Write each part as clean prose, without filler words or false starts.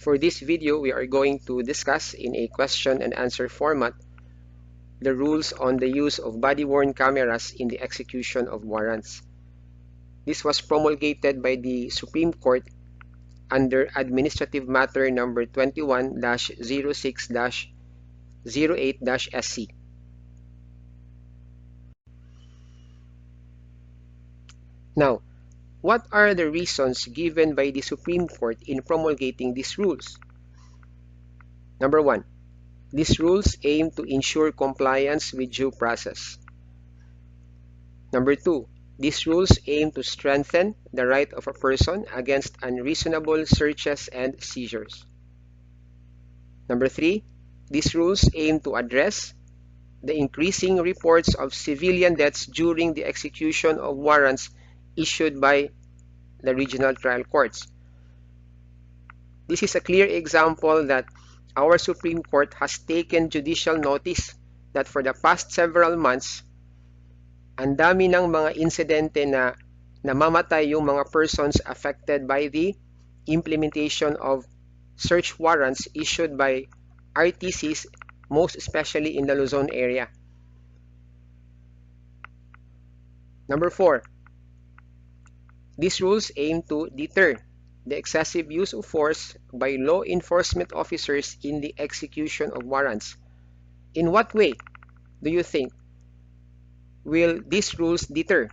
For this video, we are going to discuss in a question and answer format the rules on the use of body-worn cameras in the execution of warrants. This was promulgated by the Supreme Court under Administrative Matter number 21-06-08-SC. Now, what are the reasons given by the Supreme Court in promulgating these rules? Number 1. These rules aim to ensure compliance with due process. Number 2. These rules aim to strengthen the right of a person against unreasonable searches and seizures. Number 3. These rules aim to address the increasing reports of civilian deaths during the execution of warrants issued by the regional trial courts. This is a clear example that our Supreme Court has taken judicial notice that for the past several months, ang dami ng mga insidente na namamatay yung mga persons affected by the implementation of search warrants issued by RTCs, most especially in the Luzon area. Number 4. These rules aim to deter the excessive use of force by law enforcement officers in the execution of warrants. In what way do you think will these rules deter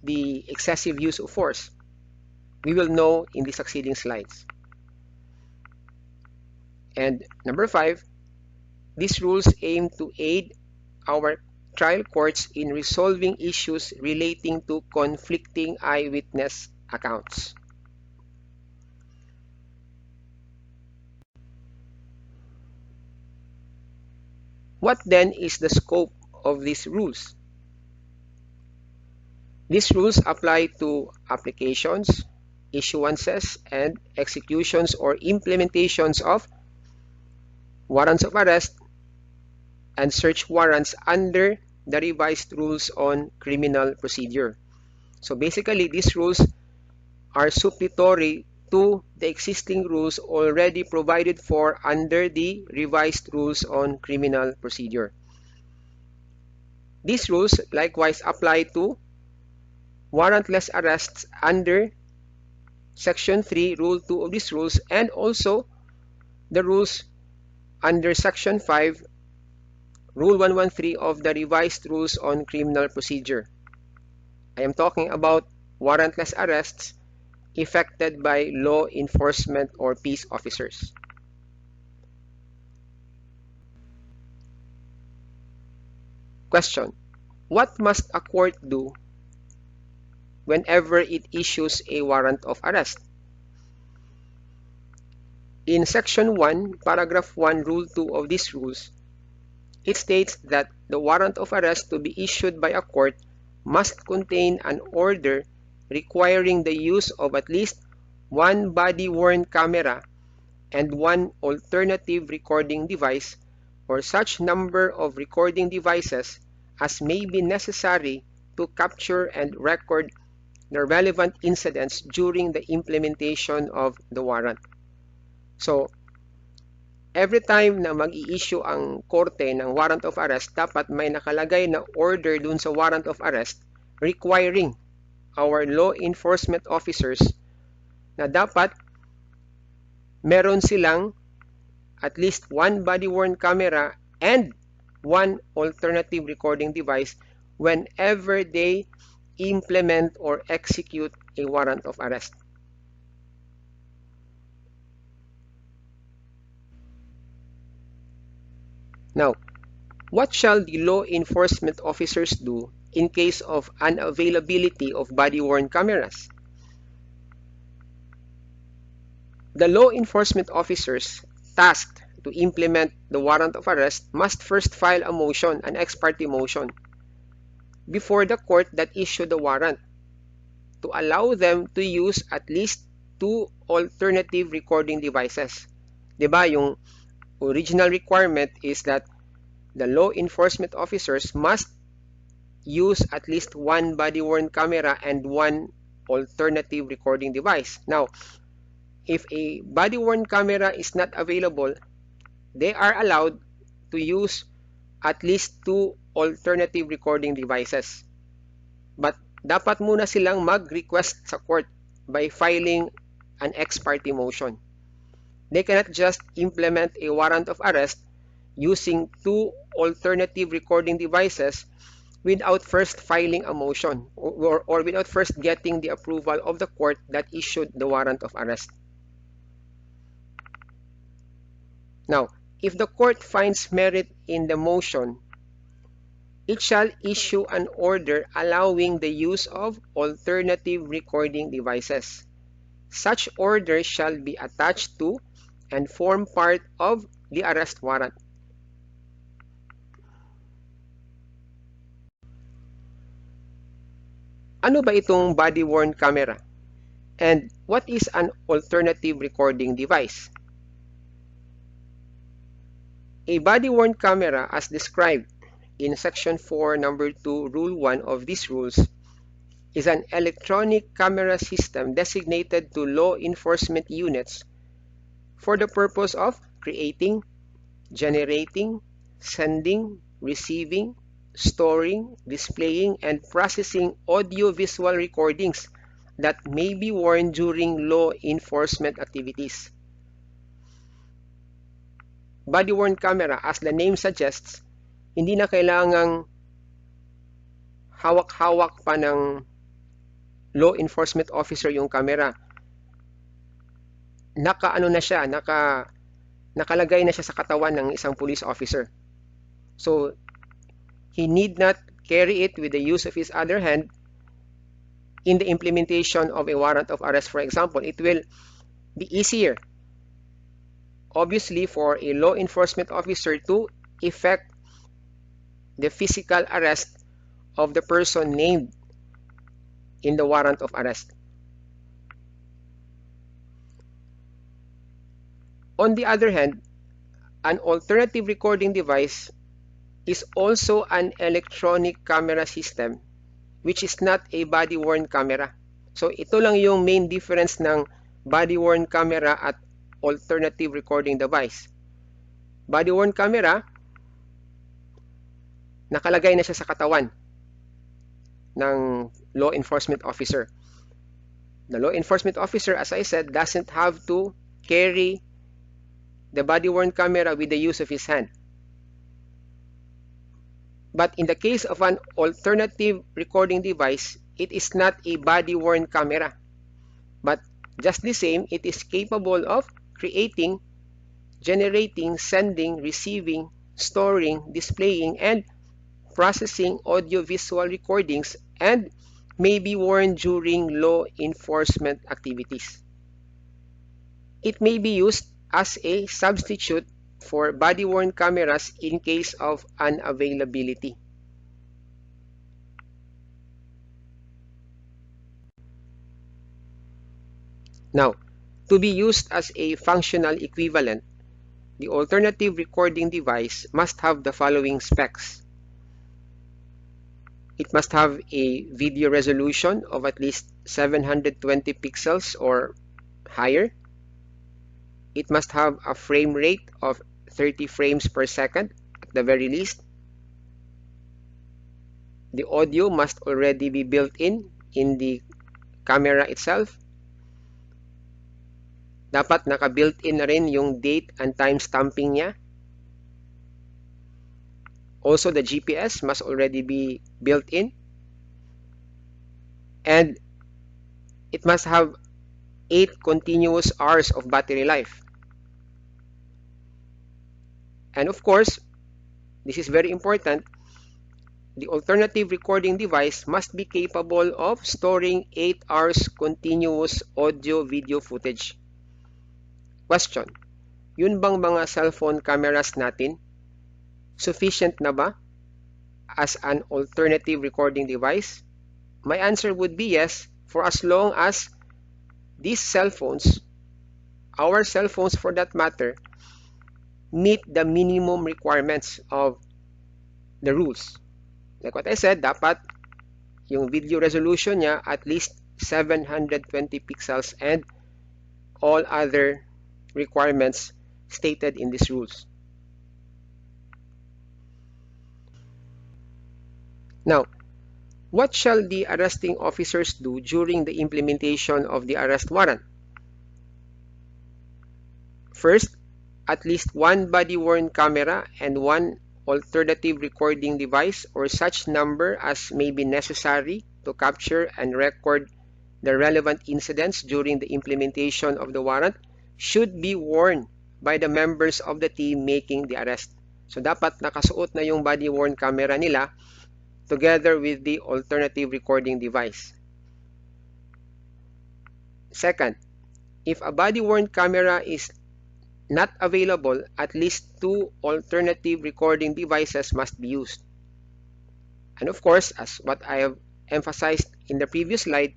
the excessive use of force? We will know in the succeeding slides. And number 5, these rules aim to aid our trial courts in resolving issues relating to conflicting eyewitness accounts. What then is the scope of these rules? These rules apply to applications, issuances, and executions or implementations of warrants of arrest and search warrants under the revised rules on criminal procedure. So basically, these rules are supplementary to the existing rules already provided for under the revised rules on criminal procedure. These rules likewise apply to warrantless arrests under Section 3, Rule 2 of these rules, and also the rules under Section 5, Rule 113 of the revised rules on criminal procedure. I am talking about warrantless arrests effected by law enforcement or peace officers. Question: what must a court do whenever it issues a warrant of arrest? In Section 1, Paragraph 1, Rule 2 of these rules, it states that the warrant of arrest to be issued by a court must contain an order requiring the use of at least one body-worn camera and one alternative recording device, or such number of recording devices as may be necessary to capture and record the relevant incidents during the implementation of the warrant. So, every time na mag-i-issue ang korte ng warrant of arrest, dapat may nakalagay na order dun sa warrant of arrest requiring our law enforcement officers na dapat meron silang at least one body-worn camera and one alternative recording device whenever they implement or execute a warrant of arrest. Now, what shall the law enforcement officers do in case of unavailability of body-worn cameras? The law enforcement officers tasked to implement the warrant of arrest must first file a motion, an ex parte motion, before the court that issued the warrant to allow them to use at least two alternative recording devices. Diba, yung original requirement is that the law enforcement officers must use at least one body-worn camera and one alternative recording device. Now, if a body-worn camera is not available, they are allowed to use at least 2 alternative recording devices. But dapat muna silang mag-request sa court by filing an ex parte motion. They cannot just implement a warrant of arrest using 2 alternative recording devices without first filing a motion or without first getting the approval of the court that issued the warrant of arrest. Now, if the court finds merit in the motion, it shall issue an order allowing the use of alternative recording devices. Such order shall be attached to and form part of the arrest warrant. Ano ba itong body-worn camera? And what is an alternative recording device? A body-worn camera, as described in Section 4, Number 2, Rule 1 of these rules, is an electronic camera system designated to law enforcement units for the purpose of creating, generating, sending, receiving, storing, displaying, and processing audio-visual recordings that may be worn during law enforcement activities. Body-worn camera, as the name suggests, hindi na kailangang hawak-hawak pa ng law enforcement officer yung camera. Nakalagay na siya sa katawan ng isang police officer. So, he need not carry it with the use of his other hand in the implementation of a warrant of arrest, for example. It will be easier, obviously, for a law enforcement officer to effect the physical arrest of the person named in the warrant of arrest. On the other hand, an alternative recording device is also an electronic camera system which is not a body-worn camera. So ito lang yung main difference ng body-worn camera at alternative recording device. Body-worn camera, nakalagay na siya sa katawan ng law enforcement officer. The law enforcement officer, as I said, doesn't have to carry the body-worn camera with the use of his hand. But in the case of an alternative recording device, it is not a body-worn camera. But just the same, it is capable of creating, generating, sending, receiving, storing, displaying, and processing audio-visual recordings and may be worn during law enforcement activities. It may be used as a substitute for body-worn cameras in case of unavailability. Now, to be used as a functional equivalent, the alternative recording device must have the following specs. It must have a video resolution of at least 720 pixels or higher. It must have a frame rate of 30 frames per second at the very least. The audio must already be built in the camera itself. Dapat naka-built-in na rin yung date and time stamping niya. Also, the GPS must already be built in. And it must have 8 continuous hours of battery life. And of course, this is very important, the alternative recording device must be capable of storing 8 hours continuous audio-video footage. Question: yun bang mga cellphone cameras natin sufficient na ba as an alternative recording device? My answer would be yes, for as long as these cell phones, our cell phones for that matter, meet the minimum requirements of the rules. Like what I said, dapat yung video resolution niya at least 720 pixels and all other requirements stated in these rules. Now, what shall the arresting officers do during the implementation of the arrest warrant? First, at least one body-worn camera and one alternative recording device or such number as may be necessary to capture and record the relevant incidents during the implementation of the warrant should be worn by the members of the team making the arrest. So dapat nakasuot na yung body-worn camera nila together with the alternative recording device. Second, if a body-worn camera is not available, at least 2 alternative recording devices must be used. And of course, as what I have emphasized in the previous slide,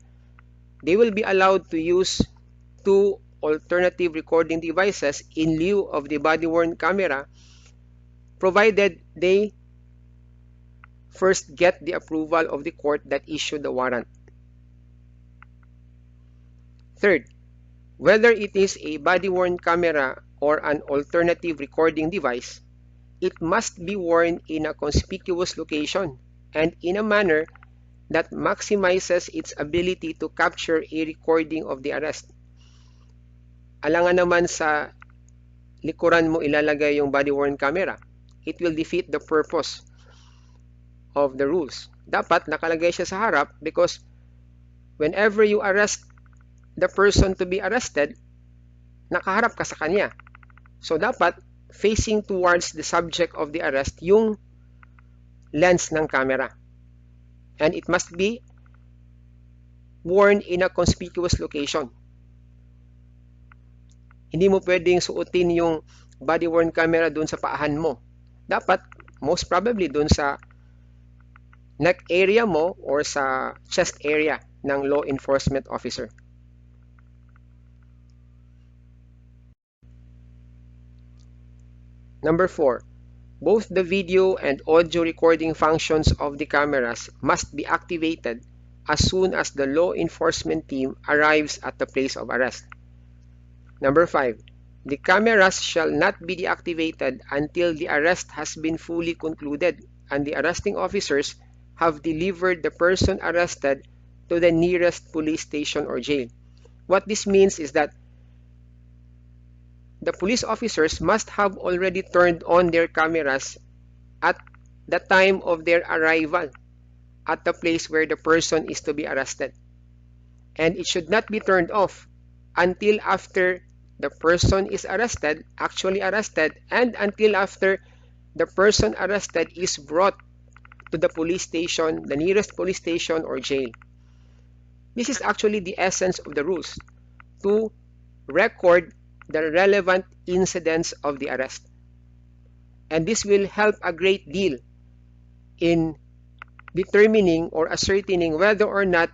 they will be allowed to use 2 alternative recording devices in lieu of the body-worn camera, provided they first get the approval of the court that issued the warrant. Third, whether it is a body-worn camera or an alternative recording device, it must be worn in a conspicuous location and in a manner that maximizes its ability to capture a recording of the arrest. Alangan naman sa likuran mo ilalagay yung body-worn camera. It will defeat the purpose of the rules. Dapat nakalagay siya sa harap because whenever you arrest the person to be arrested, nakaharap ka sa kanya. So dapat facing towards the subject of the arrest yung lens ng camera. And it must be worn in a conspicuous location. Hindi mo pwedeng suotin yung body-worn camera dun sa paahan mo. Dapat, most probably, dun sa neck area mo or sa chest area ng law enforcement officer. Number 4, both the video and audio recording functions of the cameras must be activated as soon as the law enforcement team arrives at the place of arrest. Number 5, the cameras shall not be deactivated until the arrest has been fully concluded and the arresting officers have delivered the person arrested to the nearest police station or jail. What this means is that the police officers must have already turned on their cameras at the time of their arrival at the place where the person is to be arrested. And it should not be turned off until after the person is arrested, actually arrested, and until after the person arrested is brought to the police station, the nearest police station or jail. This is actually the essence of the rules, to record the relevant incidents of the arrest. And this will help a great deal in determining or ascertaining whether or not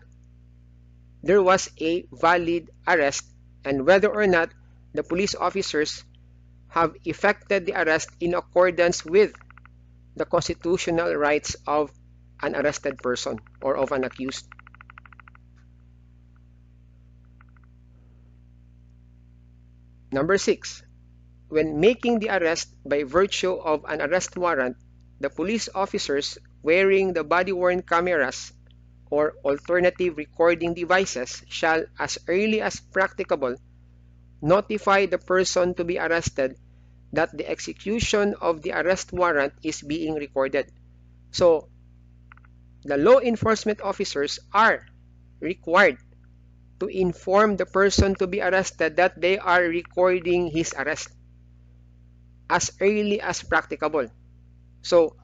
there was a valid arrest and whether or not the police officers have effected the arrest in accordance with the constitutional rights of an arrested person or of an accused. Number 6, when making the arrest by virtue of an arrest warrant, the police officers wearing the body-worn cameras or alternative recording devices shall, as early as practicable, notify the person to be arrested that the execution of the arrest warrant is being recorded. So, the law enforcement officers are required to inform the person to be arrested that they are recording his arrest as early as practicable. So,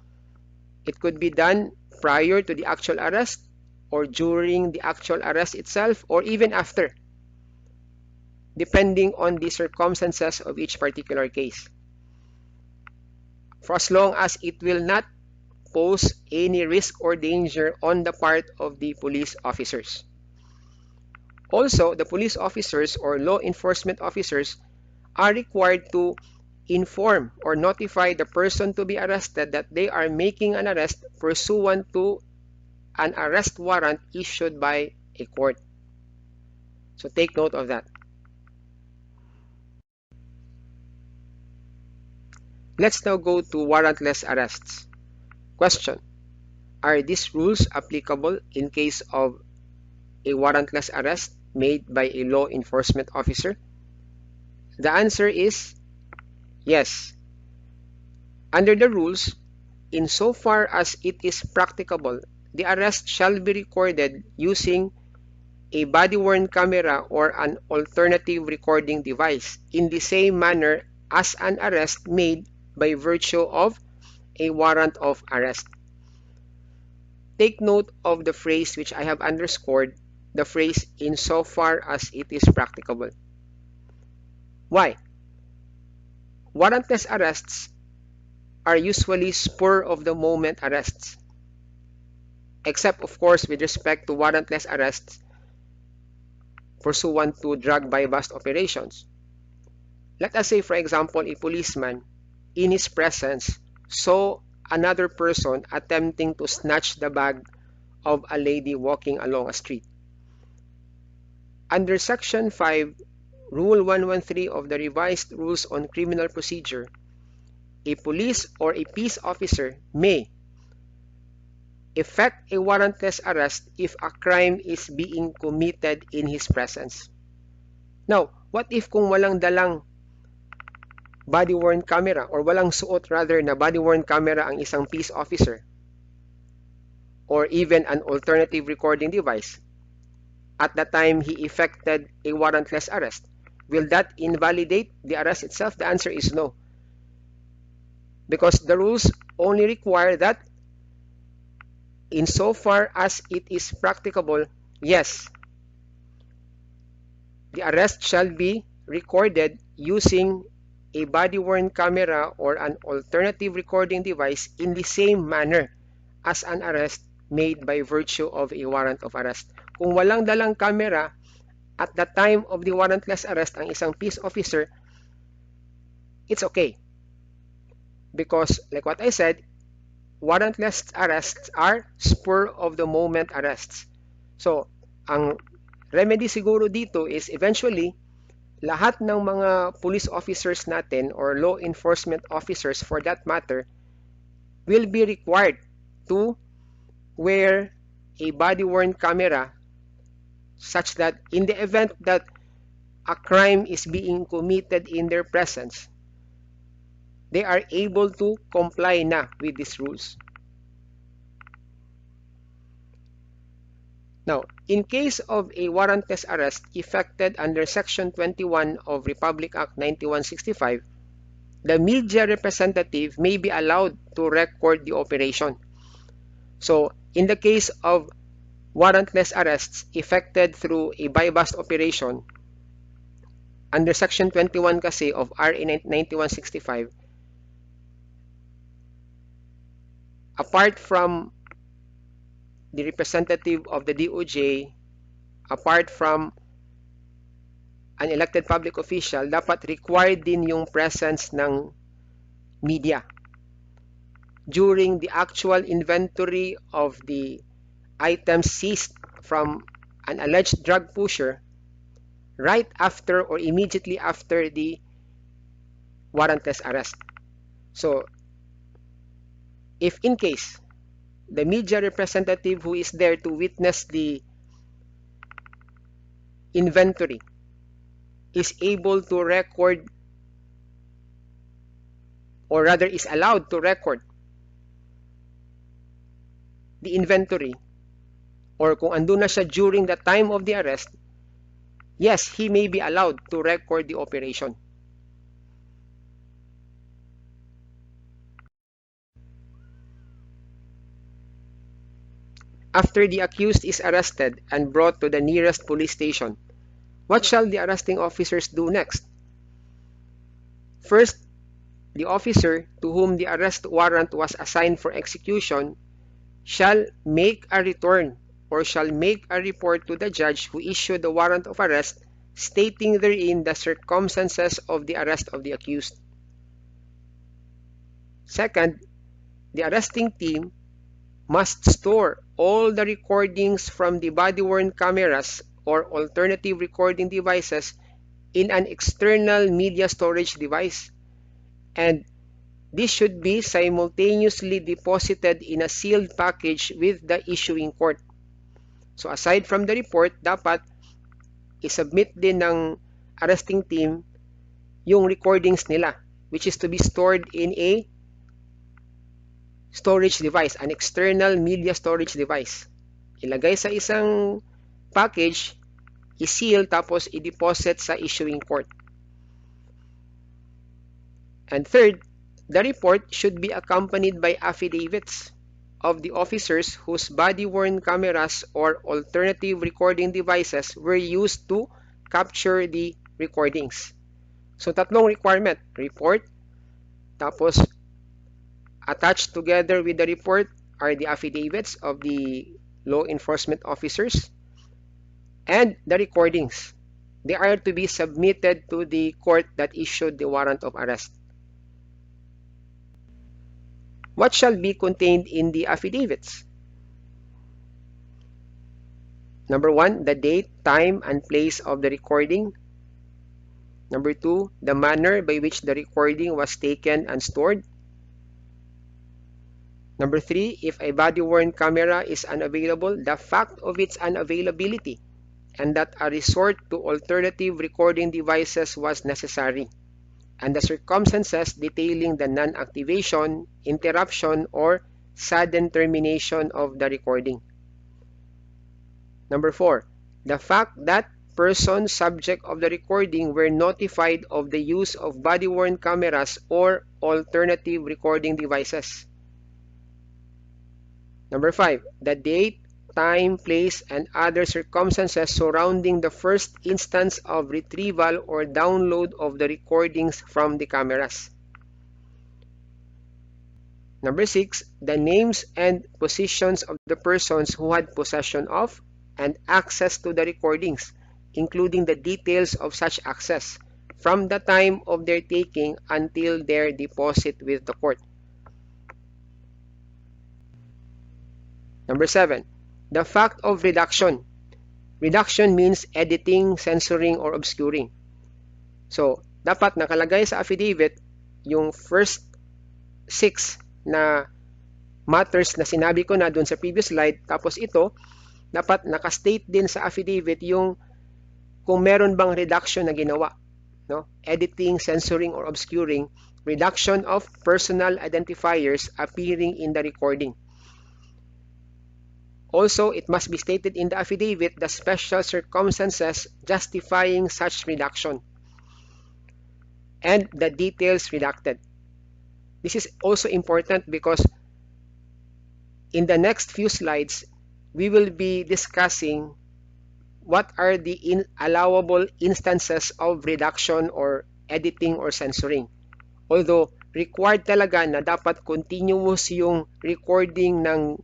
it could be done prior to the actual arrest or during the actual arrest itself or even after, depending on the circumstances of each particular case. For as long as it will not pose any risk or danger on the part of the police officers. Also, the police officers or law enforcement officers are required to inform or notify the person to be arrested that they are making an arrest pursuant to an arrest warrant issued by a court. So take note of that. Let's now go to warrantless arrests. Question: are these rules applicable in case of a warrantless arrest made by a law enforcement officer? The answer is yes. Under the rules, insofar as it is practicable, the arrest shall be recorded using a body-worn camera or an alternative recording device in the same manner as an arrest made by virtue of a warrant of arrest. Take note of the phrase which I have underscored, the phrase insofar as it is practicable. Why? Warrantless arrests are usually spur-of-the-moment arrests, except of course with respect to warrantless arrests pursuant to drug buy-bust operations. Let us say, for example, a policeman in his presence saw another person attempting to snatch the bag of a lady walking along a street. Under Section 5, Rule 113 of the Revised Rules on Criminal Procedure, a police or a peace officer may effect a warrantless arrest if a crime is being committed in his presence. Now, what if kung walang dalang body-worn camera or walang suot rather na body-worn camera ang isang peace officer or even an alternative recording device at the time he effected a warrantless arrest? Will that invalidate the arrest itself? The answer is no. Because the rules only require that insofar as it is practicable, yes, the arrest shall be recorded using a body-worn camera or an alternative recording device in the same manner as an arrest made by virtue of a warrant of arrest. Kung walang dalang camera at the time of the warrantless arrest ang isang peace officer, it's okay. Because, like what I said, warrantless arrests are spur-of-the-moment arrests. So, ang remedy siguro dito is eventually, lahat ng mga police officers natin or law enforcement officers for that matter will be required to wear a body-worn camera such that in the event that a crime is being committed in their presence, they are able to comply na with these rules. Now, in case of a warrantless arrest effected under Section 21 of Republic Act 9165, the media representative may be allowed to record the operation. So, in the case of warrantless arrests effected through a buy-bust operation, under Section 21 kasi of RA 9165, apart from the representative of the DOJ, apart from an elected public official, dapat required din yung presence ng media during the actual inventory of the items seized from an alleged drug pusher right after or immediately after the warrantless arrest. So, if in case the media representative who is there to witness the inventory is able to record, or rather is allowed to record the inventory, or kung andun na siya during the time of the arrest, yes, he may be allowed to record the operation. After the accused is arrested and brought to the nearest police station, what shall the arresting officers do next? First, the officer to whom the arrest warrant was assigned for execution shall make a return or shall make a report to the judge who issued the warrant of arrest, stating therein the circumstances of the arrest of the accused. Second, the arresting team must store all the recordings from the body-worn cameras or alternative recording devices in an external media storage device, and this should be simultaneously deposited in a sealed package with the issuing court. So aside from the report, dapat isubmit din ng arresting team yung recordings nila, which is to be stored in a storage device, an external media storage device. Ilagay sa isang package, i-seal, tapos i-deposit sa issuing court. And third, the report should be accompanied by affidavits of the officers whose body-worn cameras or alternative recording devices were used to capture the recordings. So tatlong requirement: report, tapos attached together with the report are the affidavits of the law enforcement officers and the recordings. They are to be submitted to the court that issued the warrant of arrest. What shall be contained in the affidavits? Number 1, the date, time, and place of the recording. Number 2, the manner by which the recording was taken and stored. Number 3, if a body-worn camera is unavailable, the fact of its unavailability and that a resort to alternative recording devices was necessary, and the circumstances detailing the non-activation, interruption, or sudden termination of the recording. Number 4, the fact that persons subject of the recording were notified of the use of body-worn cameras or alternative recording devices. Number 5, the date, time, place, and other circumstances surrounding the first instance of retrieval or download of the recordings from the cameras. Number 6, the names and positions of the persons who had possession of and access to the recordings, including the details of such access from the time of their taking until their deposit with the court. Number 7, the fact of redaction. Redaction means editing, censoring, or obscuring. So, dapat nakalagay sa affidavit yung first 6 na matters na sinabi ko na dun sa previous slide. Tapos ito, dapat nakastate din sa affidavit yung kung meron bang redaction na ginawa. No? Editing, censoring, or obscuring. Reduction of personal identifiers appearing in the recording. Also, it must be stated in the affidavit the special circumstances justifying such reduction and the details redacted. This is also important because in the next few slides, we will be discussing what are the allowable instances of reduction or editing or censoring. Although, required talaga na dapat continuous yung recording ng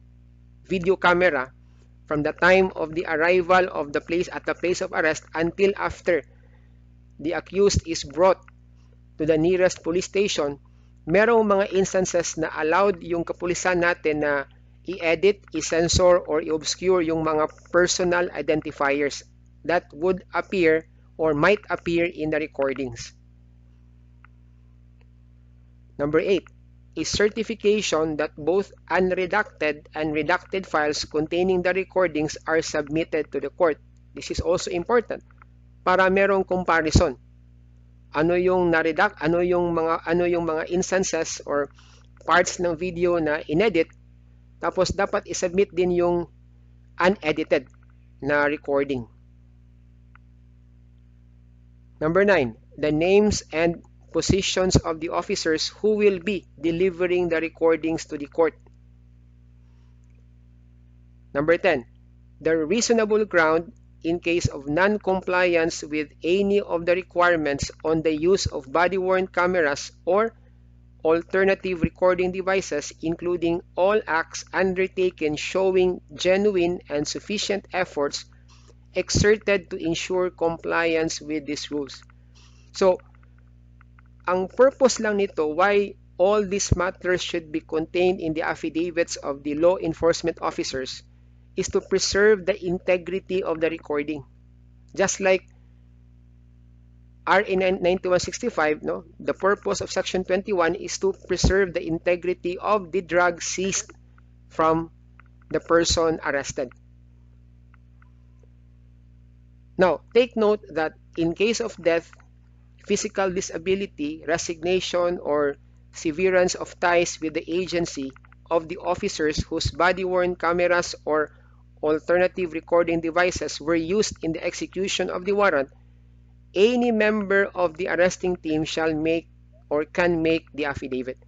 video camera from the time of the arrival of the place at the place of arrest until after the accused is brought to the nearest police station. Merong mga instances na allowed yung kapulisan natin na i-edit, i-censor, or i-obscure yung mga personal identifiers that would appear or might appear in the recordings. Number 8, is certification that both unredacted and redacted files containing the recordings are submitted to the court. This is also important para merong comparison. Ano yung na-redact, ano yung mga instances or parts ng video na inedit, tapos dapat isubmit din yung unedited na recording. Number 9, the names and positions of the officers who will be delivering the recordings to the court. Number 10, the reasonable ground in case of non-compliance with any of the requirements on the use of body-worn cameras or alternative recording devices, including all acts undertaken showing genuine and sufficient efforts exerted to ensure compliance with these rules. So, ang purpose lang nito, why all these matters should be contained in the affidavits of the law enforcement officers, is to preserve the integrity of the recording. Just like RA 9165, no, the purpose of Section 21 is to preserve the integrity of the drug seized from the person arrested. Now, take note that in case of death, physical disability, resignation, or severance of ties with the agency of the officers whose body-worn cameras or alternative recording devices were used in the execution of the warrant, any member of the arresting team shall make or can make the affidavit.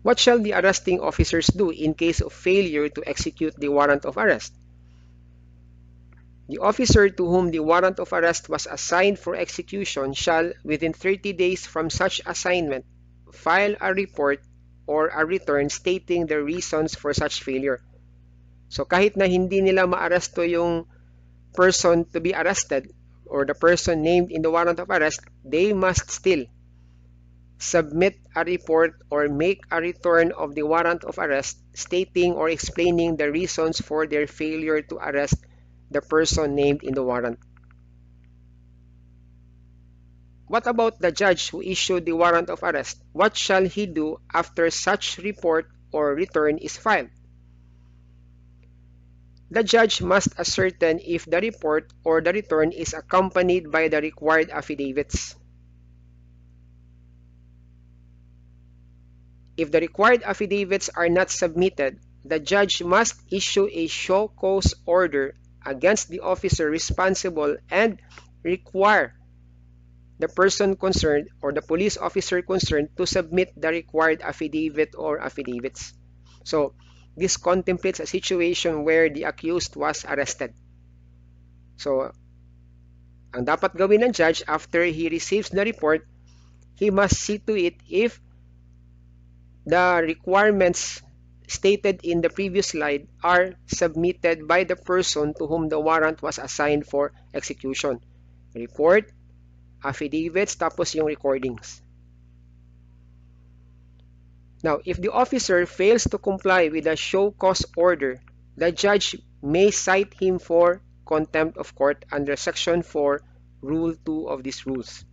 What shall the arresting officers do in case of failure to execute the warrant of arrest? The officer to whom the warrant of arrest was assigned for execution shall, within 30 days from such assignment, file a report or a return stating the reasons for such failure. So kahit na hindi nila maaresto yung person to be arrested or the person named in the warrant of arrest, they must still submit a report or make a return of the warrant of arrest stating or explaining the reasons for their failure to arrest the person named in the warrant. What about the judge who issued the warrant of arrest? What shall he do after such report or return is filed? The judge must ascertain if the report or the return is accompanied by the required affidavits. If the required affidavits are not submitted, the judge must issue a show cause order against the officer responsible and require the person concerned or the police officer concerned to submit the required affidavit or affidavits. So, this contemplates a situation where the accused was arrested. So, ang dapat gawin ng judge after he receives the report, he must see to it if the requirements stated in the previous slide are submitted by the person to whom the warrant was assigned for execution. Report, affidavits, tapos yung recordings. Now, if the officer fails to comply with the show cause order, the judge may cite him for contempt of court under Section 4, Rule 2 of these rules.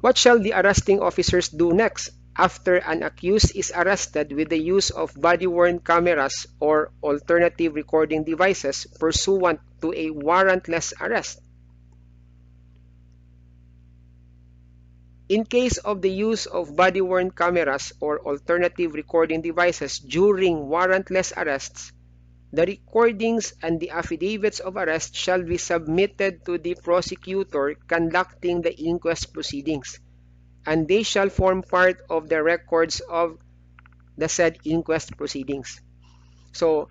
What shall the arresting officers do next after an accused is arrested with the use of body-worn cameras or alternative recording devices pursuant to a warrantless arrest? In case of the use of body-worn cameras or alternative recording devices during warrantless arrests, the recordings and the affidavits of arrest shall be submitted to the prosecutor conducting the inquest proceedings, and they shall form part of the records of the said inquest proceedings. So,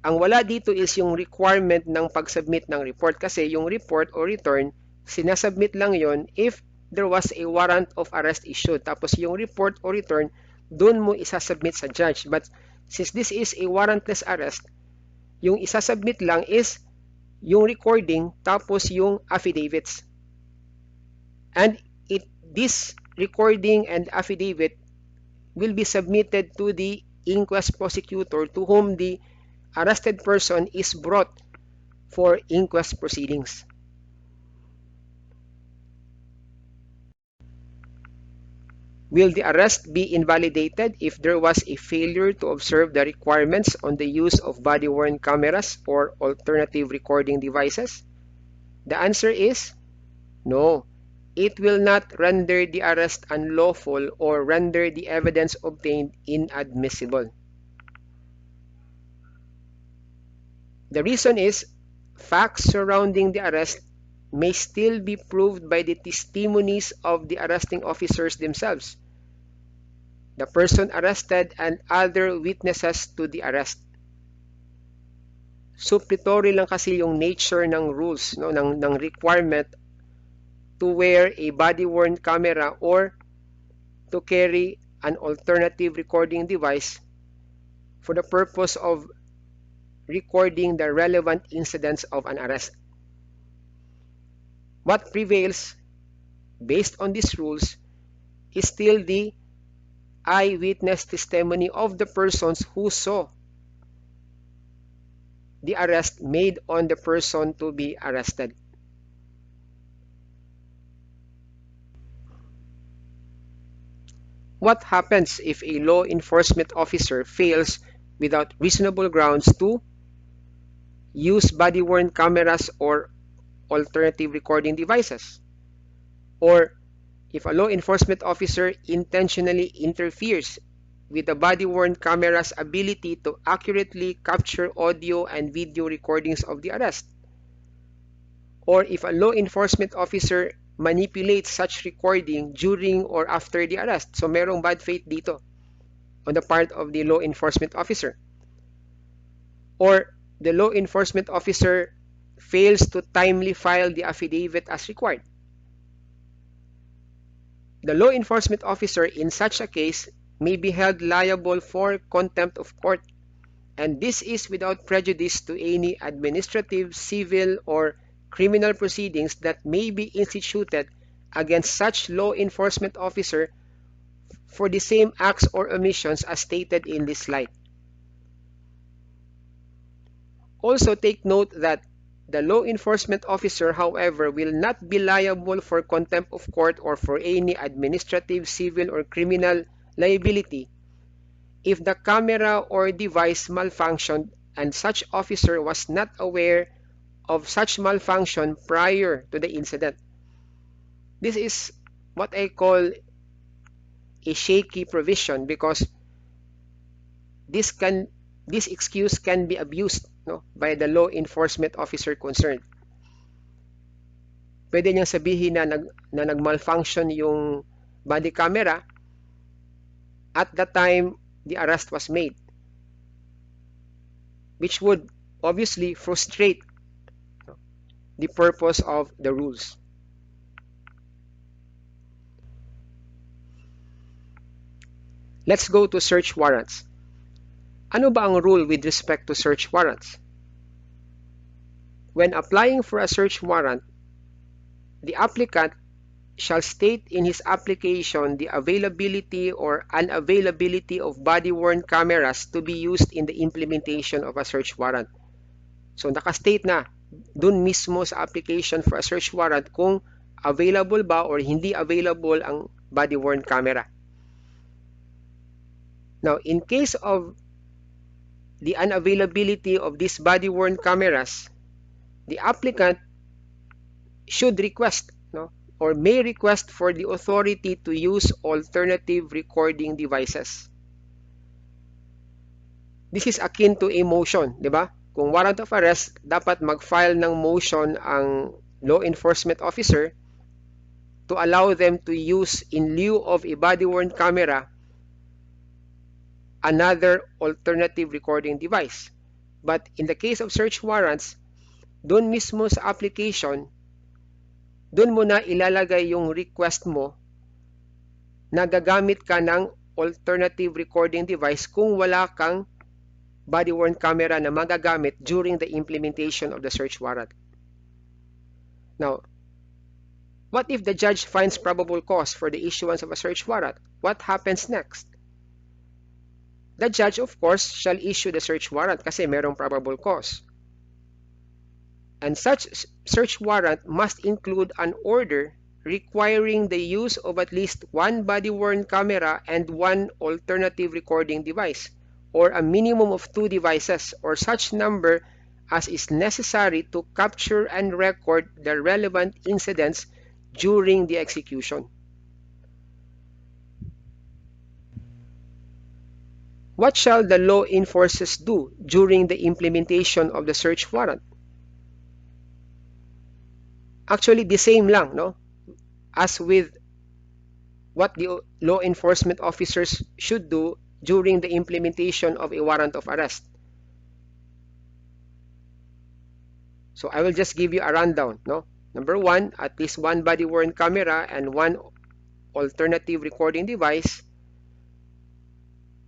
ang wala dito is yung requirement ng pag-submit ng report kasi yung report or return, sinasubmit lang yon if there was a warrant of arrest issued. Tapos yung report or return, dun mo isasubmit sa judge. But since this is a warrantless arrest, yung isasubmit lang is yung recording tapos yung affidavits. And this recording and affidavit will be submitted to the inquest prosecutor to whom the arrested person is brought for inquest proceedings. Will the arrest be invalidated if there was a failure to observe the requirements on the use of body-worn cameras or alternative recording devices? The answer is no. It will not render the arrest unlawful or render the evidence obtained inadmissible. The reason is facts surrounding the arrest may still be proved by the testimonies of the arresting officers themselves, the person arrested, and other witnesses to the arrest. Suppletory lang kasi yung nature ng rules, no, ng requirement to wear a body-worn camera or to carry an alternative recording device for the purpose of recording the relevant incidents of an arrest. What prevails based on these rules is still the eyewitness testimony of the persons who saw the arrest made on the person to be arrested. What happens if a law enforcement officer fails without reasonable grounds to use body-worn cameras or alternative recording devices? Or if a law enforcement officer intentionally interferes with the body-worn camera's ability to accurately capture audio and video recordings of the arrest? Or if a law enforcement officer manipulates such recording during or after the arrest? So merong bad faith dito on the part of the law enforcement officer. Or the law enforcement officer fails to timely file the affidavit as required. The law enforcement officer in such a case may be held liable for contempt of court, and this is without prejudice to any administrative, civil, or criminal proceedings that may be instituted against such law enforcement officer for the same acts or omissions as stated in this slide. Also take note that the law enforcement officer, however, will not be liable for contempt of court or for any administrative, civil, or criminal liability if the camera or device malfunctioned and such officer was not aware of such malfunction prior to the incident. This is what I call a shaky provision because this excuse can be abused by the law enforcement officer concerned. Pwede niyang sabihin na nag-malfunction yung body camera at the time the arrest was made, which would obviously frustrate the purpose of the rules. Let's go to search warrants. Ano ba ang rule with respect to search warrants? When applying for a search warrant, the applicant shall state in his application the availability or unavailability of body-worn cameras to be used in the implementation of a search warrant. So nakastate na dun mismo sa application for a search warrant kung available ba or hindi available ang body-worn camera. Now, in case of the unavailability of these body-worn cameras, the applicant should request or may request for the authority to use alternative recording devices. This is akin to a motion, di ba? Kung warrant of arrest, dapat mag-file ng motion ang law enforcement officer to allow them to use in lieu of a body-worn camera another alternative recording device. But in the case of search warrants, doon mismo sa application, doon mo na ilalagay yung request mo na gagamit ka ng alternative recording device kung wala kang body-worn camera na magagamit during the implementation of the search warrant. Now, what if the judge finds probable cause for the issuance of a search warrant? What happens next? The judge, of course, shall issue the search warrant kasi merong probable cause. And such search warrant must include an order requiring the use of at least one body-worn camera and one alternative recording device, or a minimum of 2 devices, or such number as is necessary to capture and record the relevant incidents during the execution. What shall the law enforcers do during the implementation of the search warrant? Actually, the same lang, as with what the law enforcement officers should do during the implementation of a warrant of arrest. So I will just give you a rundown. Number 1, at least one body-worn camera and one alternative recording device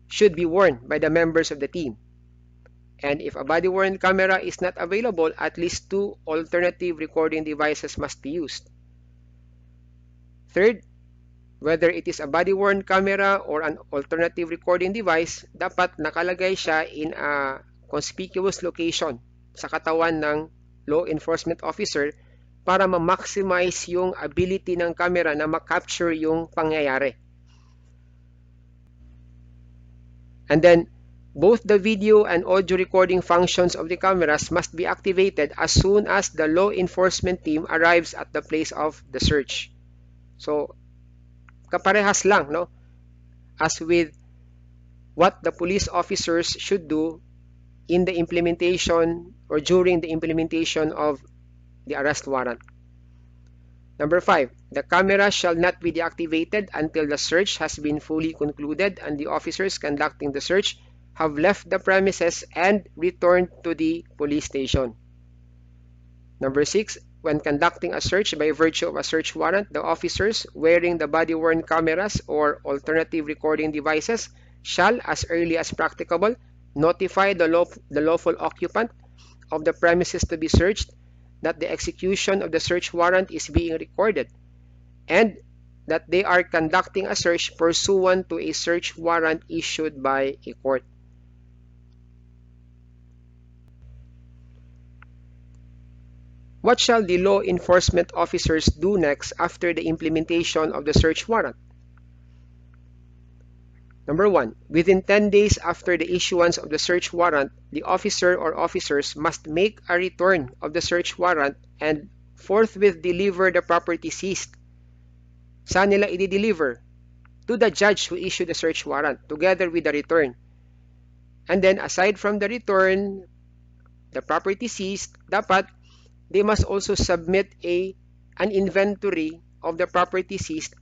should be worn by the members of the team. And if a body-worn camera is not available, at least 2 alternative recording devices must be used. Third, Whether it is a body-worn camera or an alternative recording device, dapat nakalagay siya in a conspicuous location sa katawan ng law enforcement officer para ma-maximize yung ability ng camera na ma-capture yung pangyayari. And then, both the video and audio recording functions of the cameras must be activated as soon as the law enforcement team arrives at the place of the search. So, kaparehas lang, no? As with what the police officers should do in the implementation or during the implementation of the arrest warrant. Number 5, the camera shall not be deactivated until the search has been fully concluded and the officers conducting the search have left the premises and returned to the police station. Number 6, when conducting a search by virtue of a search warrant, the officers wearing the body-worn cameras or alternative recording devices shall, as early as practicable, notify the lawful occupant of the premises to be searched that the execution of the search warrant is being recorded and that they are conducting a search pursuant to a search warrant issued by a court. What shall the law enforcement officers do next after the implementation of the search warrant? Number 1, within 10 days after the issuance of the search warrant, the officer or officers must make a return of the search warrant and forthwith deliver the property seized. Saan nila i-deliver? To the judge who issued the search warrant, together with the return. And then, aside from the return, the property seized, dapat they must also submit an inventory of the property seized,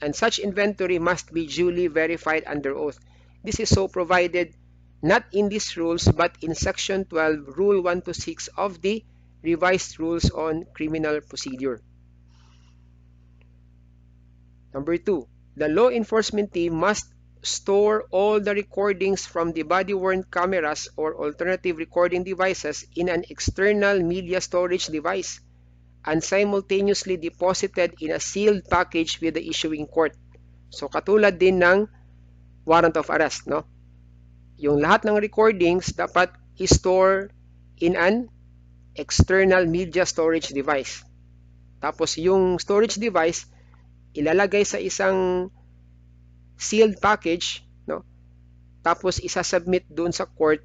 and such inventory must be duly verified under oath. This is so provided not in these rules but in Section 12, Rule 126 of the Revised Rules on Criminal Procedure. Number 2, the law enforcement team must store all the recordings from the body-worn cameras or alternative recording devices in an external media storage device and simultaneously deposited in a sealed package with the issuing court. So katulad din ng warrant of arrest, no? Yung lahat ng recordings dapat i-store in an external media storage device. Tapos yung storage device ilalagay sa isang sealed package, no? Tapos isasubmit doon sa court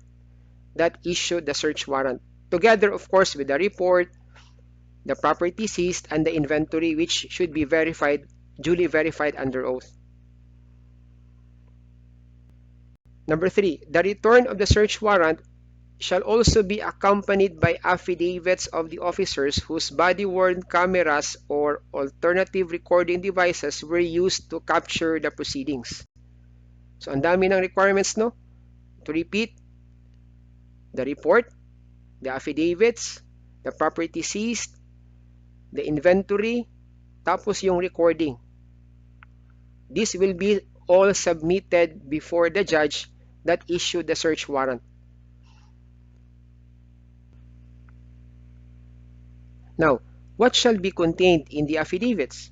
that issued the search warrant. Together, of course, with the report, the property seized, and the inventory, which should be verified, duly verified under oath. Number 3, the return of the search warrant shall also be accompanied by affidavits of the officers whose body-worn cameras or alternative recording devices were used to capture the proceedings. So, ang dami ng requirements, no? To repeat, the report, the affidavits, the property seized, the inventory, tapos yung recording. This will be all submitted before the judge that issued the search warrant. Now, what shall be contained in the affidavits?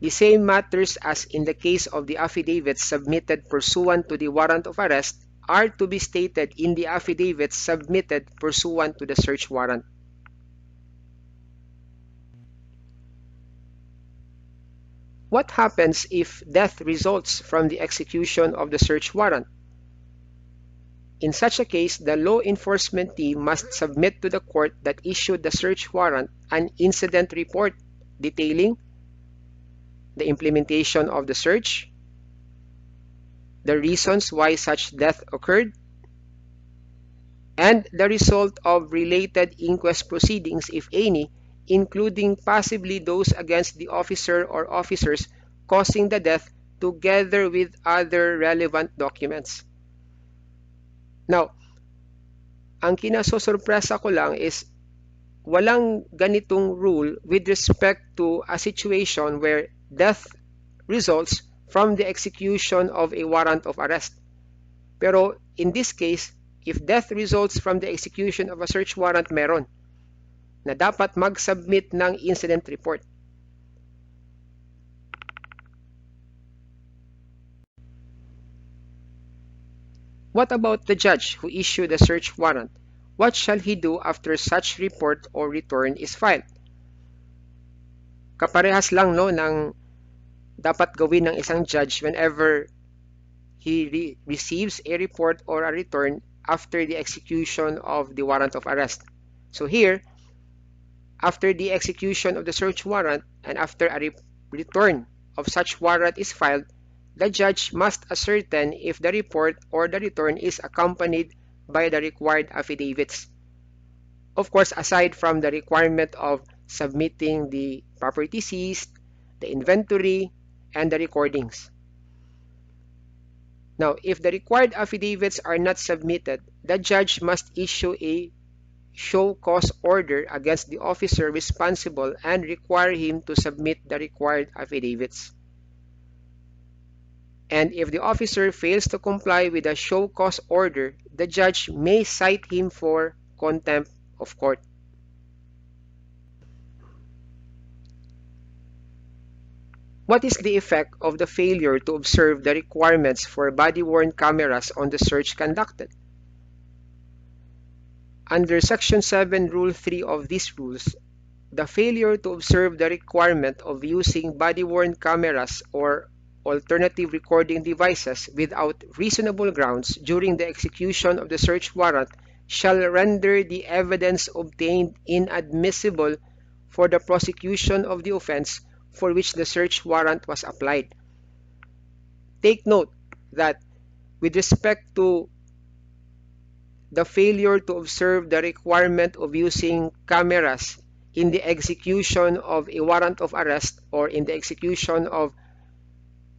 The same matters as in the case of the affidavits submitted pursuant to the warrant of arrest are to be stated in the affidavits submitted pursuant to the search warrant. What happens if death results from the execution of the search warrant? In such a case, the law enforcement team must submit to the court that issued the search warrant an incident report detailing the implementation of the search, the reasons why such death occurred, and the result of related inquest proceedings, if any, including possibly those against the officer or officers causing the death, together with other relevant documents. Now, ang kinasosurpresa ko lang is walang ganitong rule with respect to a situation where death results from the execution of a warrant of arrest. Pero in this case, if death results from the execution of a search warrant, meron na dapat mag-submit ng incident report. What about the judge who issued the search warrant? What shall he do after such report or return is filed? Kaparehas lang no ng dapat gawin ng isang judge whenever he receives a report or a return after the execution of the warrant of arrest. So here, after the execution of the search warrant and after a return of such warrant is filed, the judge must ascertain if the report or the return is accompanied by the required affidavits. Of course, aside from the requirement of submitting the property seized, the inventory, and the recordings. Now, if the required affidavits are not submitted, the judge must issue a show cause order against the officer responsible and require him to submit the required affidavits. And if the officer fails to comply with the show cause order, the judge may cite him for contempt of court. What is the effect of the failure to observe the requirements for body-worn cameras on the search conducted? Under Section 7, Rule 3 of these rules, the failure to observe the requirement of using body-worn cameras or alternative recording devices without reasonable grounds during the execution of the search warrant shall render the evidence obtained inadmissible for the prosecution of the offense for which the search warrant was applied. Take note that with respect to the failure to observe the requirement of using cameras in the execution of a warrant of arrest or in the execution of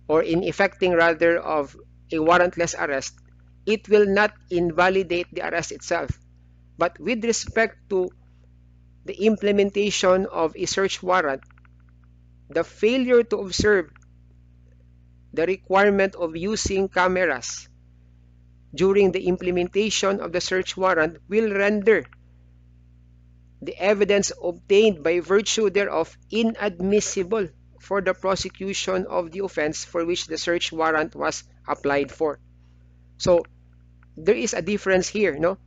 or in effecting rather of a warrantless arrest, it will not invalidate the arrest itself. But with respect to the implementation of a search warrant, the failure to observe the requirement of using cameras during the implementation of the search warrant will render the evidence obtained by virtue thereof inadmissible for the prosecution of the offense for which the search warrant was applied for. So there is a difference here, no?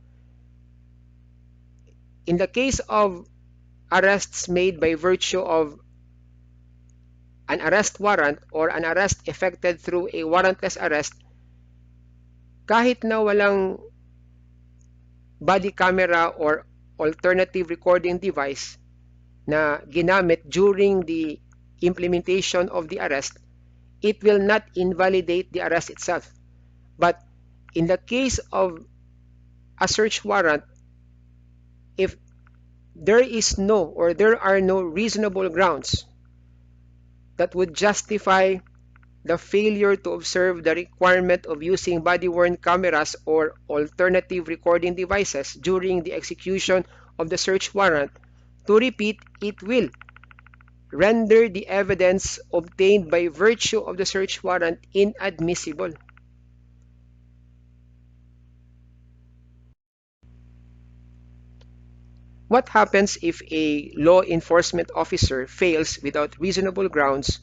In the case of arrests made by virtue of an arrest warrant or an arrest effected through a warrantless arrest, kahit na walang body camera or alternative recording device na ginamit during the implementation of the arrest, it will not invalidate the arrest itself. But in the case of a search warrant, if there is no or there are no reasonable grounds that would justify the failure to observe the requirement of using body-worn cameras or alternative recording devices during the execution of the search warrant, to repeat, it will render the evidence obtained by virtue of the search warrant inadmissible. What happens if a law enforcement officer fails without reasonable grounds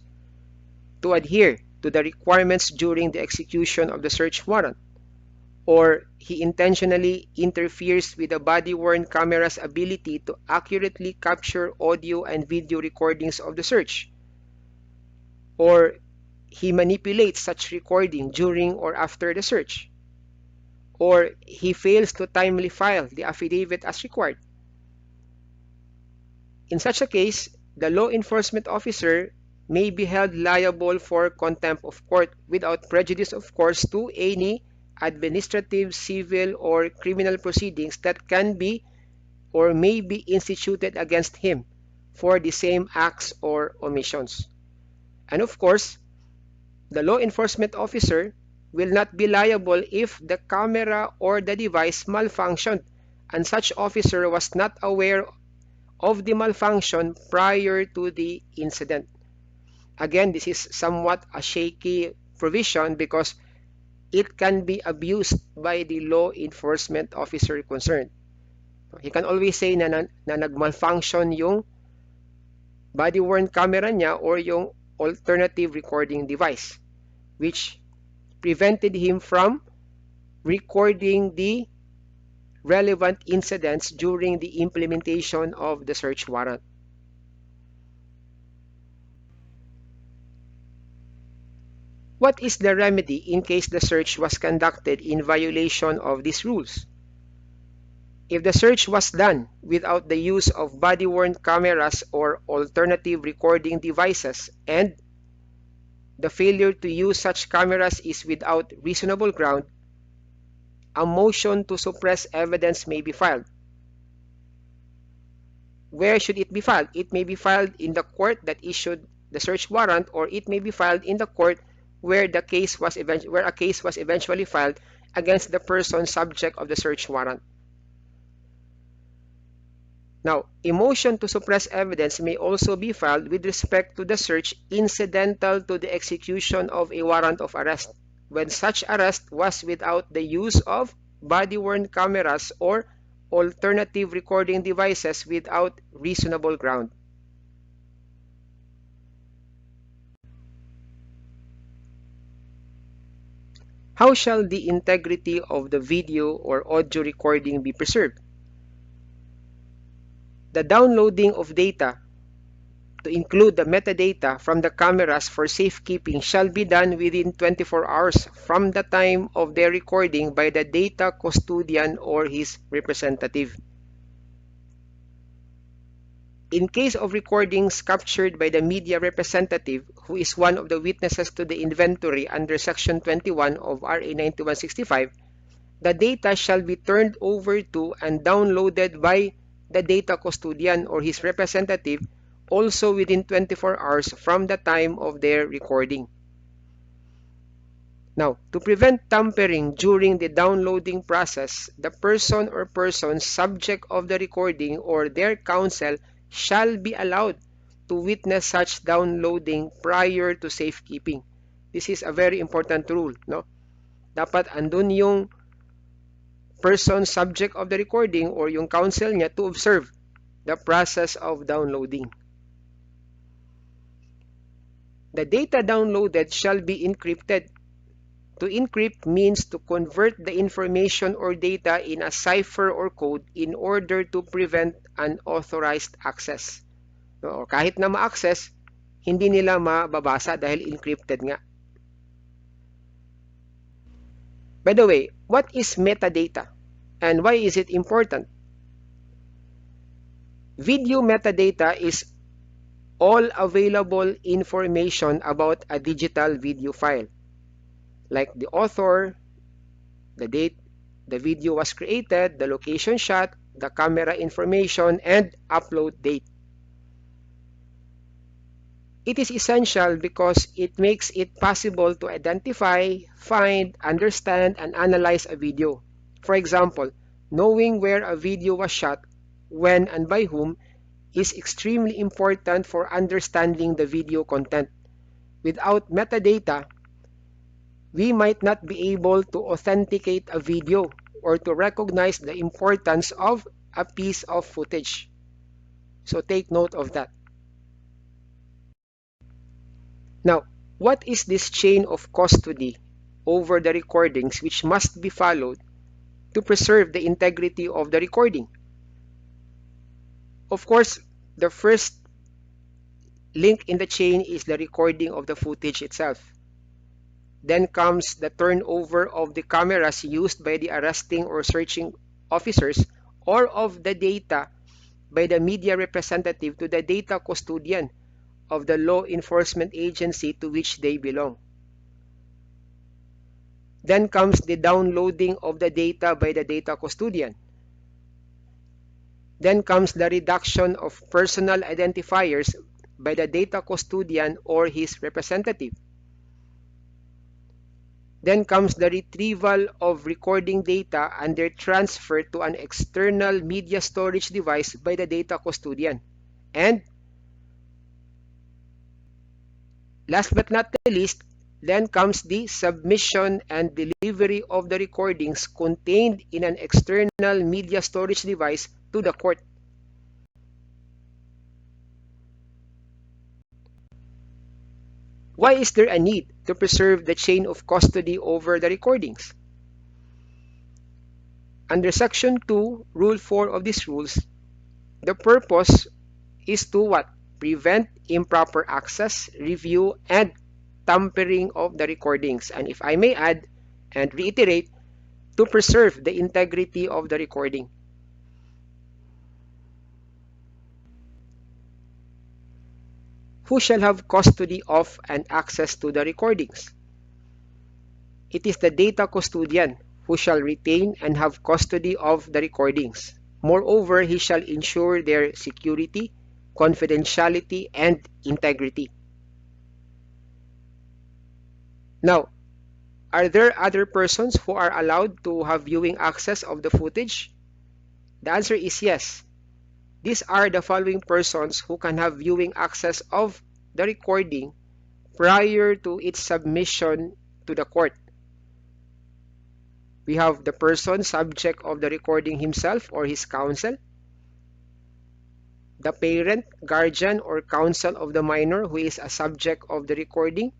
to adhere to the requirements during the execution of the search warrant, or he intentionally interferes with the body-worn camera's ability to accurately capture audio and video recordings of the search, or he manipulates such recording during or after the search, or he fails to timely file the affidavit as required? In such a case, the law enforcement officer may be held liable for contempt of court without prejudice, of course, to any administrative, civil, or criminal proceedings that can be or may be instituted against him for the same acts or omissions. And of course, the law enforcement officer will not be liable if the camera or the device malfunctioned and such officer was not aware of the malfunction prior to the incident. Again, this is somewhat a shaky provision because it can be abused by the law enforcement officer concerned. He can always say na nagmalfunction yung body-worn camera niya or yung alternative recording device, which prevented him from recording the relevant incidents during the implementation of the search warrant. What is the remedy in case the search was conducted in violation of these rules? If the search was done without the use of body-worn cameras or alternative recording devices, and the failure to use such cameras is without reasonable ground, a motion to suppress evidence may be filed. Where should it be filed? It may be filed in the court that issued the search warrant, or it may be filed in the court where a case was eventually filed against the person subject of the search warrant. Now, a motion to suppress evidence may also be filed with respect to the search incidental to the execution of a warrant of arrest, when such arrest was without the use of body-worn cameras or alternative recording devices without reasonable ground. How shall the integrity of the video or audio recording be preserved? The downloading of data, to include the metadata from the cameras for safekeeping, shall be done within 24 hours from the time of their recording by the data custodian or his representative. In case of recordings captured by the media representative, who is one of the witnesses to the inventory under Section 21 of RA 9165, the data shall be turned over to and downloaded by the data custodian or his representative also within 24 hours from the time of their recording. Now, to prevent tampering during the downloading process, the person or persons subject of the recording or their counsel shall be allowed to witness such downloading prior to safekeeping. This is a very important rule, no? Dapat andun yung person subject of the recording or yung counsel niya to observe the process of downloading. The data downloaded shall be encrypted. To encrypt means to convert the information or data in a cipher or code in order to prevent unauthorized access. O kahit na ma-access, hindi nila mababasa dahil encrypted nga. By the way, what is metadata and why is it important? Video metadata is all available information about a digital video file, like the author, the date the video was created, the location shot, the camera information, and upload date. It is essential because it makes it possible to identify, find, understand, and analyze a video. For example, knowing where a video was shot, when, and by whom is extremely important for understanding the video content. Without metadata, we might not be able to authenticate a video or to recognize the importance of a piece of footage. So take note of that. Now, what is this chain of custody over the recordings which must be followed to preserve the integrity of the recording? Of course, the first link in the chain is the recording of the footage itself. Then comes the turnover of the cameras used by the arresting or searching officers or of the data by the media representative to the data custodian of the law enforcement agency to which they belong. Then comes the downloading of the data by the data custodian. Then comes the redaction of personal identifiers by the data custodian or his representative. Then comes the retrieval of recording data and their transfer to an external media storage device by the data custodian. And last but not the least, then comes the submission and delivery of the recordings contained in an external media storage device to the court. Why is there a need to preserve the chain of custody over the recordings? Under Section 2, Rule 4 of these rules, the purpose is to what? Prevent improper access, review, and tampering of the recordings. And if I may add and reiterate, to preserve the integrity of the recording. Who shall have custody of and access to the recordings? It is the data custodian who shall retain and have custody of the recordings. Moreover, he shall ensure their security, confidentiality, and integrity. Now, are there other persons who are allowed to have viewing access of the footage? The answer is yes. These are the following persons who can have viewing access of the recording prior to its submission to the court. We have the person subject of the recording himself or his counsel, the parent, guardian, or counsel of the minor who is a subject of the recording,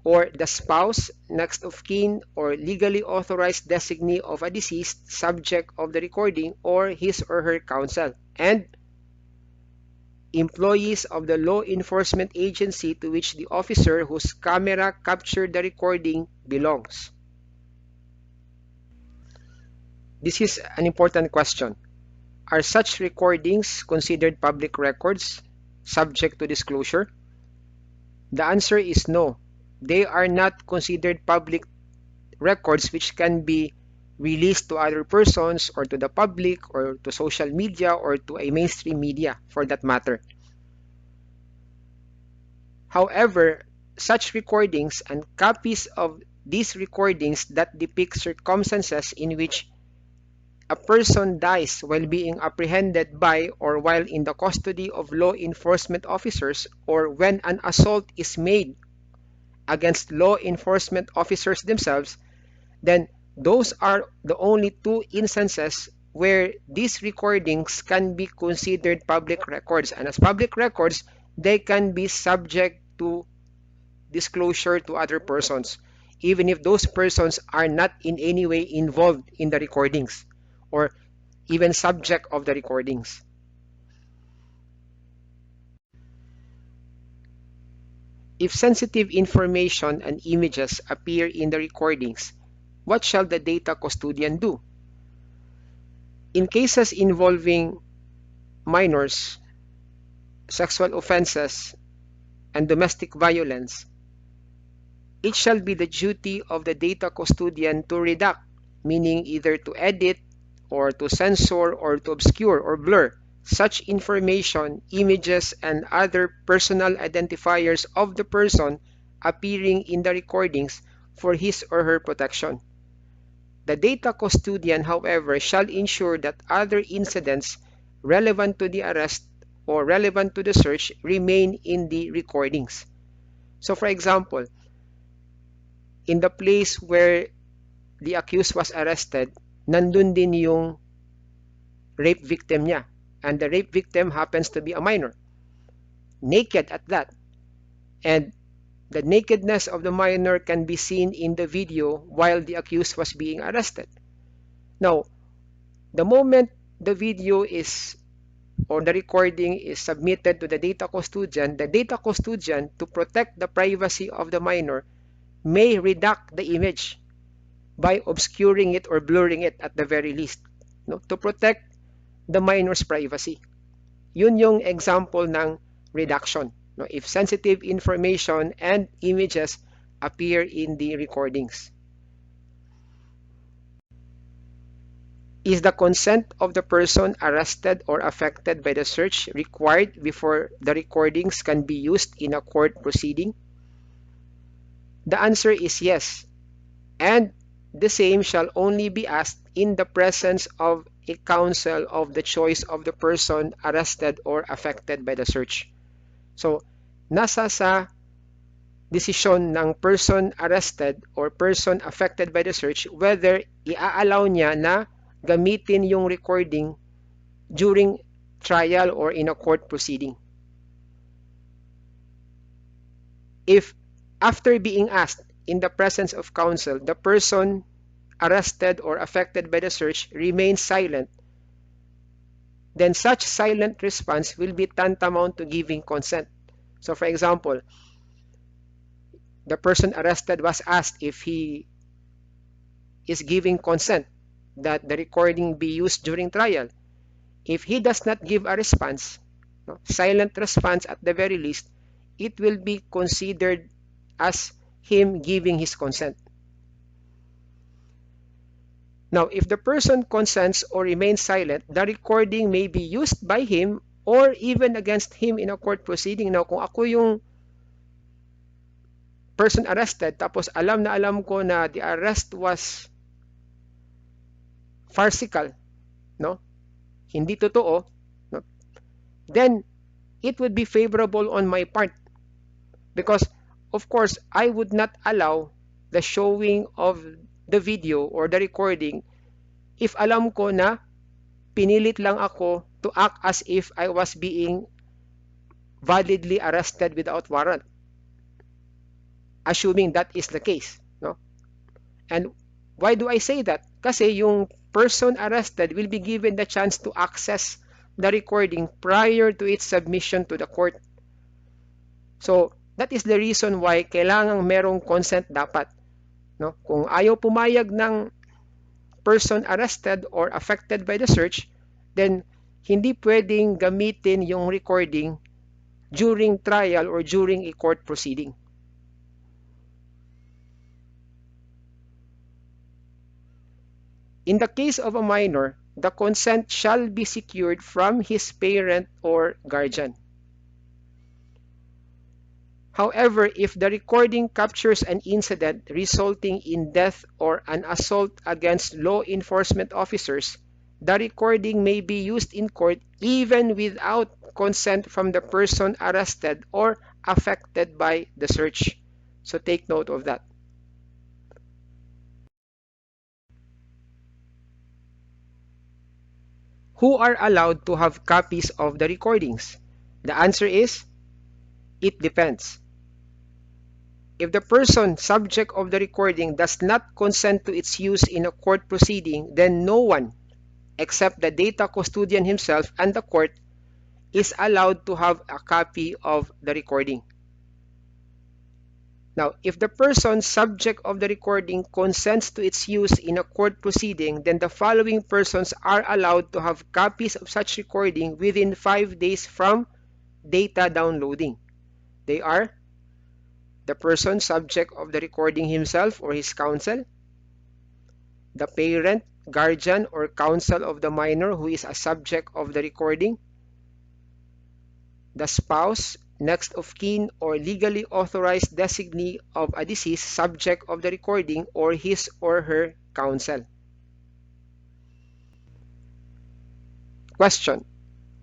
or the spouse, next of kin, or legally authorized designee of a deceased subject of the recording or his or her counsel, and employees of the law enforcement agency to which the officer whose camera captured the recording belongs. This is an important question. Are such recordings considered public records subject to disclosure? The answer is no. They are not considered public records which can be released to other persons or to the public or to social media or to a mainstream media for that matter. However, such recordings and copies of these recordings that depict circumstances in which a person dies while being apprehended by or while in the custody of law enforcement officers, or when an assault is made against law enforcement officers themselves, then those are the only two instances where these recordings can be considered public records. And as public records, they can be subject to disclosure to other persons, even if those persons are not in any way involved in the recordings or even subject of the recordings. If sensitive information and images appear in the recordings, what shall the data custodian do? In cases involving minors, sexual offenses, and domestic violence, it shall be the duty of the data custodian to redact, meaning either to edit or to censor or to obscure or blur such information, images, and other personal identifiers of the person appearing in the recordings for his or her protection. The data custodian, however, shall ensure that other incidents relevant to the arrest or relevant to the search remain in the recordings. So for example, in the place where the accused was arrested, nandun din yung rape victim niya. And the rape victim happens to be a minor. Naked at that. And the nakedness of the minor can be seen in the video while the accused was being arrested. Now, the moment the video is or the recording is submitted to the data custodian, to protect the privacy of the minor, may redact the image by obscuring it or blurring it at the very least, no? To protect the minor's privacy. Yun yung example ng redaction, no? If sensitive information and images appear in the recordings. Is the consent of the person arrested or affected by the search required before the recordings can be used in a court proceeding? The answer is yes, and the same shall only be asked in the presence of a counsel of the choice of the person arrested or affected by the search. So, nasa sa desisyon ng person arrested or person affected by the search whether i-allow niya na gamitin yung recording during trial or in a court proceeding. If after being asked in the presence of counsel, the person arrested or affected by the search remains silent, then such silent response will be tantamount to giving consent. So for example, the person arrested was asked if he is giving consent that the recording be used during trial. If he does not give a response, no, silent response at the very least, it will be considered as him giving his consent. Now, if the person consents or remains silent, the recording may be used by him or even against him in a court proceeding. Now, kung ako yung person arrested, tapos alam na alam ko na the arrest was farcical, no? Hindi totoo, no? Then it would be favorable on my part because, of course, I would not allow the showing of the video or the recording if alam ko na pinilit lang ako to act as if I was being validly arrested without warrant, assuming that is the case, no? And why do I say that? Kasi yung person arrested will be given the chance to access the recording prior to its submission to the court. So that is the reason why kailangang merong consent dapat, no? Kung ayaw pumayag ng person arrested or affected by the search, then hindi pwedeng gamitin yung recording during trial or during a court proceeding. In the case of a minor, the consent shall be secured from his parent or guardian. However, if the recording captures an incident resulting in death or an assault against law enforcement officers, the recording may be used in court even without consent from the person arrested or affected by the search. So take note of that. Who are allowed to have copies of the recordings? The answer is, it depends. If the person subject of the recording does not consent to its use in a court proceeding, then no one, except the data custodian himself and the court, is allowed to have a copy of the recording. Now, if the person subject of the recording consents to its use in a court proceeding, then the following persons are allowed to have copies of such recording within 5 days from data downloading. They are the person subject of the recording himself or his counsel, the parent, guardian, or counsel of the minor who is a subject of the recording, the spouse, next of kin, or legally authorized designee of a deceased subject of the recording, or his or her counsel. Question: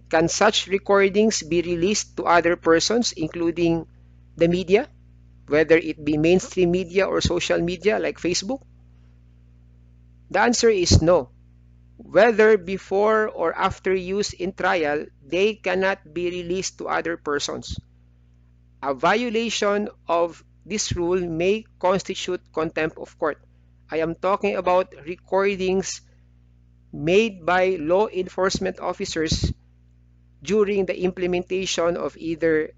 can such recordings be released to other persons, including the media, whether it be mainstream media or social media like Facebook? The answer is no. Whether before or after use in trial, they cannot be released to other persons. A violation of this rule may constitute contempt of court. I am talking about recordings made by law enforcement officers during the implementation of either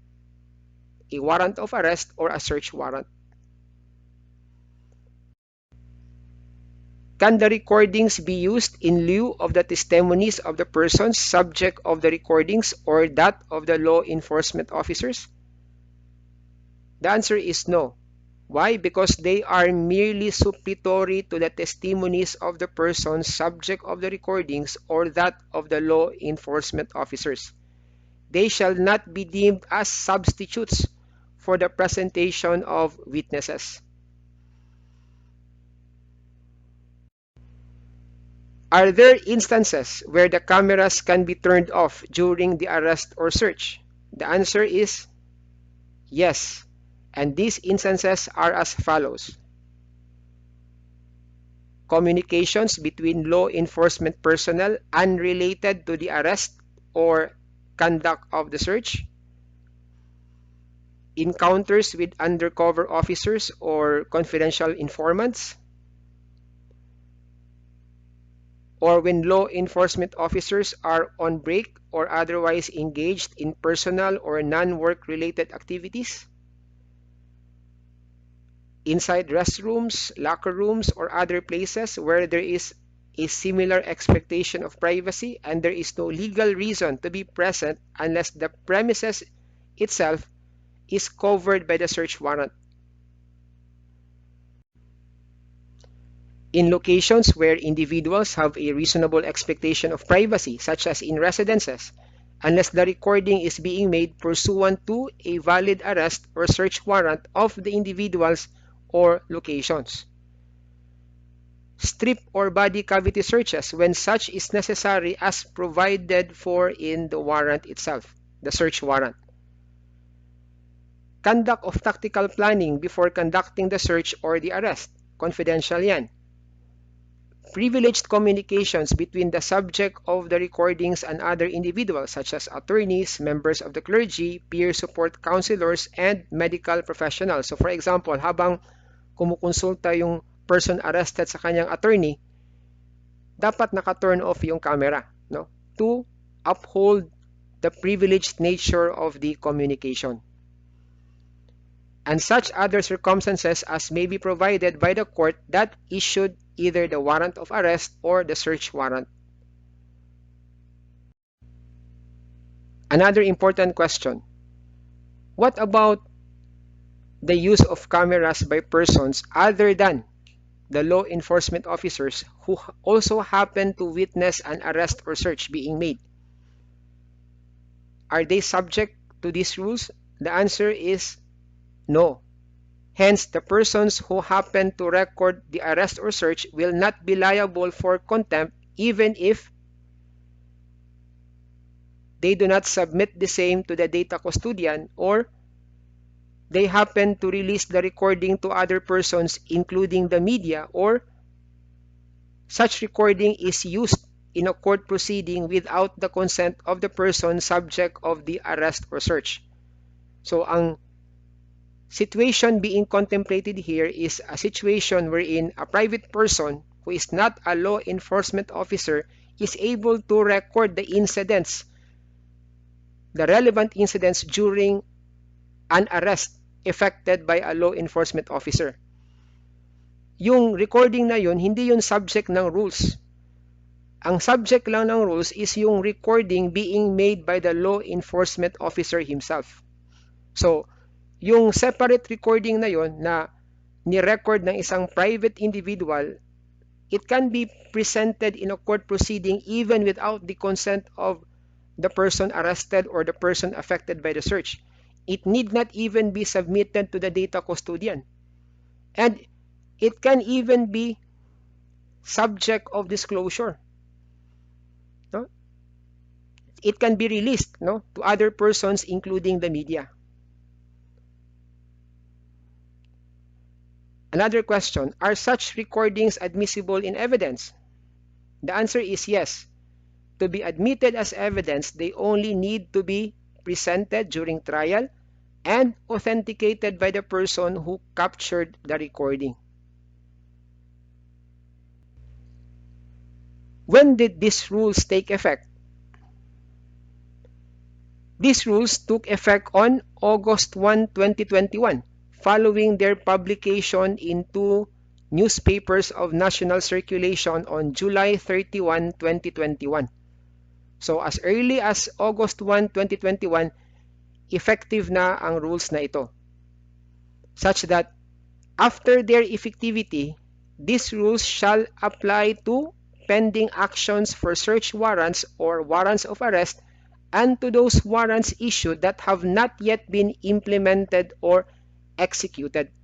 a warrant of arrest or a search warrant. Can the recordings be used in lieu of the testimonies of the persons subject of the recordings or that of the law enforcement officers? The answer is no. Why? Because they are merely supplementary to the testimonies of the persons subject of the recordings or that of the law enforcement officers. They shall not be deemed as substitutes for the presentation of witnesses. Are there instances where the cameras can be turned off during the arrest or search? The answer is yes, and these instances are as follows. Communications between law enforcement personnel unrelated to the arrest or conduct of the search, encounters with undercover officers or confidential informants, or when law enforcement officers are on break or otherwise engaged in personal or non-work related activities, inside restrooms, locker rooms, or other places where there is a similar expectation of privacy and there is no legal reason to be present unless the premises itself is covered by the search warrant. In locations where individuals have a reasonable expectation of privacy, such as in residences, unless the recording is being made pursuant to a valid arrest or search warrant of the individuals or locations. Strip or body cavity searches when such is necessary as provided for in the warrant itself, the search warrant. Conduct of tactical planning before conducting the search or the arrest, confidential yan. Privileged communications between the subject of the recordings and other individuals such as attorneys, members of the clergy, peer support counselors, and medical professionals. So for example, habang kumukonsulta yung person arrested sa kanyang attorney, dapat naka-turn off yung camera, no? To uphold the privileged nature of the communication. And such other circumstances as may be provided by the court that issued either the warrant of arrest or the search warrant. Another important question: what about the use of cameras by persons other than the law enforcement officers who also happen to witness an arrest or search being made? Are they subject to these rules? The answer is no. Hence, the persons who happen to record the arrest or search will not be liable for contempt even if they do not submit the same to the data custodian or they happen to release the recording to other persons including the media, or such recording is used in a court proceeding without the consent of the person subject of the arrest or search. So ang situation being contemplated here is a situation wherein a private person who is not a law enforcement officer is able to record the incidents, the relevant incidents during an arrest effected by a law enforcement officer. Yung recording na yun, hindi yun subject ng rules. Ang subject lang ng rules is yung recording being made by the law enforcement officer himself. So, yung separate recording na yon na ni-record ng isang private individual, it can be presented in a court proceeding even without the consent of the person arrested or the person affected by the search. It need not even be submitted to the data custodian. And it can even be subject of disclosure. No? It can be released, no, to other persons including the media. Another question: are such recordings admissible in evidence? The answer is yes. To be admitted as evidence, they only need to be presented during trial and authenticated by the person who captured the recording. When did these rules take effect? These rules took effect on August 1, 2021. Following their publication in 2 newspapers of national circulation on July 31, 2021. So as early as August 1, 2021, effective na ang rules na ito. Such that after their effectivity, these rules shall apply to pending actions for search warrants or warrants of arrest and to those warrants issued that have not yet been implemented or executed.